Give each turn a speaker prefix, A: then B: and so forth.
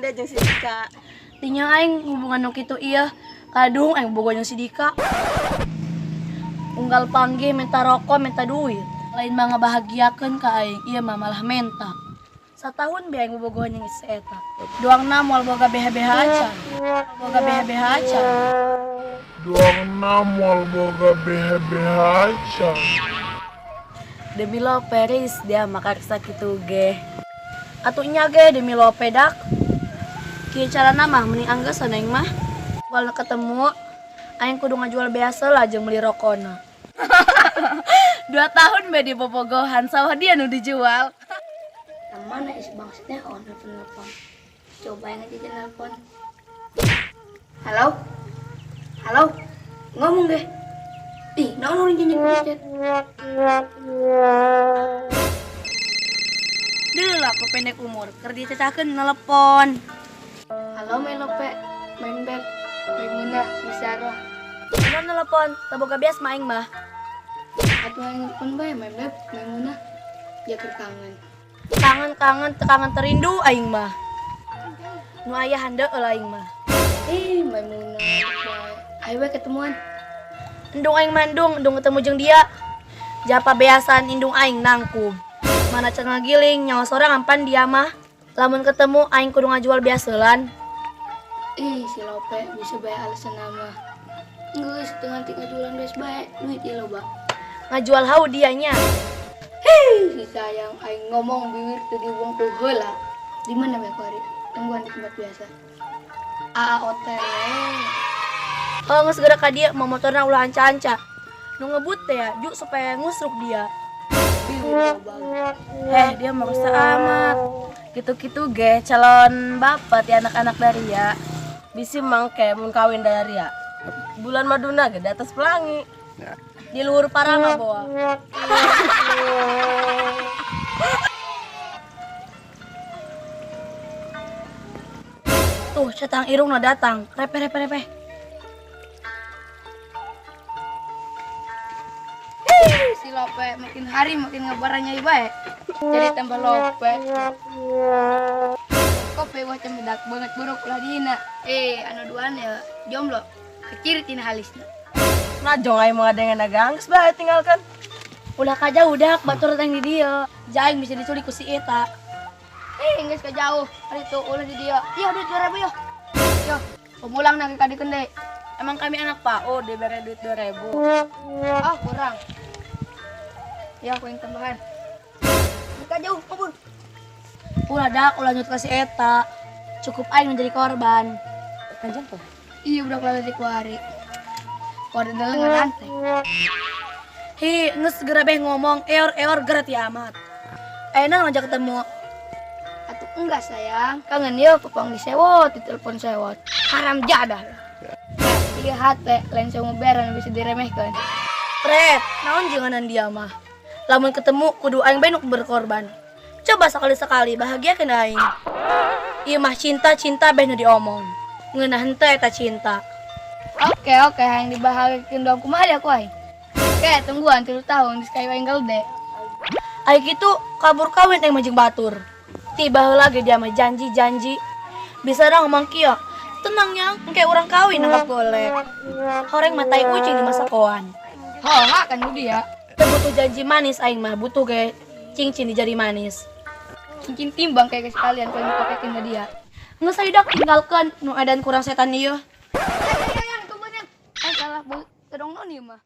A: deh jeung si Dika.
B: Tinya aing hubungan nu kitu ieu kadung aing boga jeung si Dika. Unggal panggih minta rokok, minta duit. Lain mah ngabahagiakeun ka aing, ieu mah malah menta. Satahun be aing bobogohan jeung si eta. Doangna moal boga beha-beha acan. Boga beha-beha acan.
C: Doangna moal boga beha-beha acan.
B: Demi lo peris dia makarsa kitu ge. Atunya ge demi lo pedak. Kieu carana mah mending anggeus aing mah. Wal ketemu aing kudu ngajual biasa lah jeung beli rokona. 2 tahun be di bobogohan sawah dia nu dijual.
D: Yang mana is maksudnya nelfon. Coba yang aja nelfon. Halo? Halo? Ngomong deh. Ih, naon nu janji chat.
B: Deuleuh lah pendek umur, keur dicecakeun nelepon.
D: Halo Melope, main beb, Maimuna, Misaro.
B: Mana nelepon, teu boga bias mah aing mah.
D: Atuh yang nelfon bae main beb, Maimuna. Jaga kangen.
B: Kangen-kangen teu kangen terindu aing mah. Nu aya handeuh aing mah.
D: Maimuna. Ayo we ketemuan.
B: Endung aing mandung, endung ketemu jeung dia. Japa beasan indung aing nangkub. Mana can ngagiling nyawa sorangan pan dia mah. Lamun ketemu aing kudu ngajual biaseulan.
D: Si Lope bisa bae alasan nama. Geus teu nganti ngajualan beas bae, duit ieu loba.
B: Ngajual hau dianya.
D: Si sayang aing ngomong bibir teu dibuang teu heula. Di mana bae kuari? Tungguan di tempat biasa. Hotel.
B: Oh geus geura ka dieu mau motorna ulah anca-anca. Nu ngebut teh ya, juk supaya ngusruk dia. Dia maksa amat. Gitu-gitu ge calon bapak ti anak-anak dari ya.
A: Bisi mangke mun kawin dari ya. Bulan maduna ge di atas pelangi.
B: Di luhur parama boa. Tuh, catang irungna datang. Repe.
D: Si Lope makin hari makin ngebaranya bae. Jadi tambah Lope. Kopi wah cemedak banget buruk ulah dina. Anu duaan ya jomblo. Keciri tina halisna.
A: Nah jong aing mah dengan nagang geus bae tinggalkan.
B: Udah kaja udah batur teh di dieu. Jaing bisa diculik ku si eta.
D: Geus ka jauh. Ari tuh ulah di dia. Yo duit 2000 yo. Yo, pemulang nang ka dikeun deui.
B: Emang kami anak PAO dibere duit 2000.
D: Kurang. Ya aku yang tambahan. Ka jauh kabur.
B: Ulah dak ulah nyut ka si eta. Cukup aing menjadi korban.
A: Kanjeng tuh.
D: Iya udah kelar di kuari. Kuari dalam ngelantai.
B: Nges segera beh ngomong eor gerat ya amat. Enak ngajak ketemu.
D: Atuh enggak sayang, kangen ya popang disewot, ditelepon sewot. Haram jadah. Lihat teh, lain semua beran bisa diremehkan.
B: Pret, naon jenganan dia mah. Lamun ketemu kudu aing benuk berkorban. Coba sekali-sekali bahagia kena aing. Ieu mah cinta beh nu diomong. Ngeunah henteu eta cinta.
D: Oke, yang dibahagiakeun doang kumaha dia ku aing. Oke, tungguan 3 tahun di Sky Wengel deh.
B: Ai kitu kabur kawin aing mah jeung batur. Tiba heula ge dia mah janji. Bisa dong ngomong kieu. Tenang ya, engke urang kawin nangkap golek. Horeng mah tai kucing di masa koan.
D: Kan dia.
B: Teu butuh janji manis aing mah, butuh ge cincin di jari manis.
D: Cincin timbang kayak sekalian kalau dipakekeun ke dia.
B: Nges dak tinggalkeun nu edan kurang setan ieu.
D: Tungguan. Salah, kedong noni mah.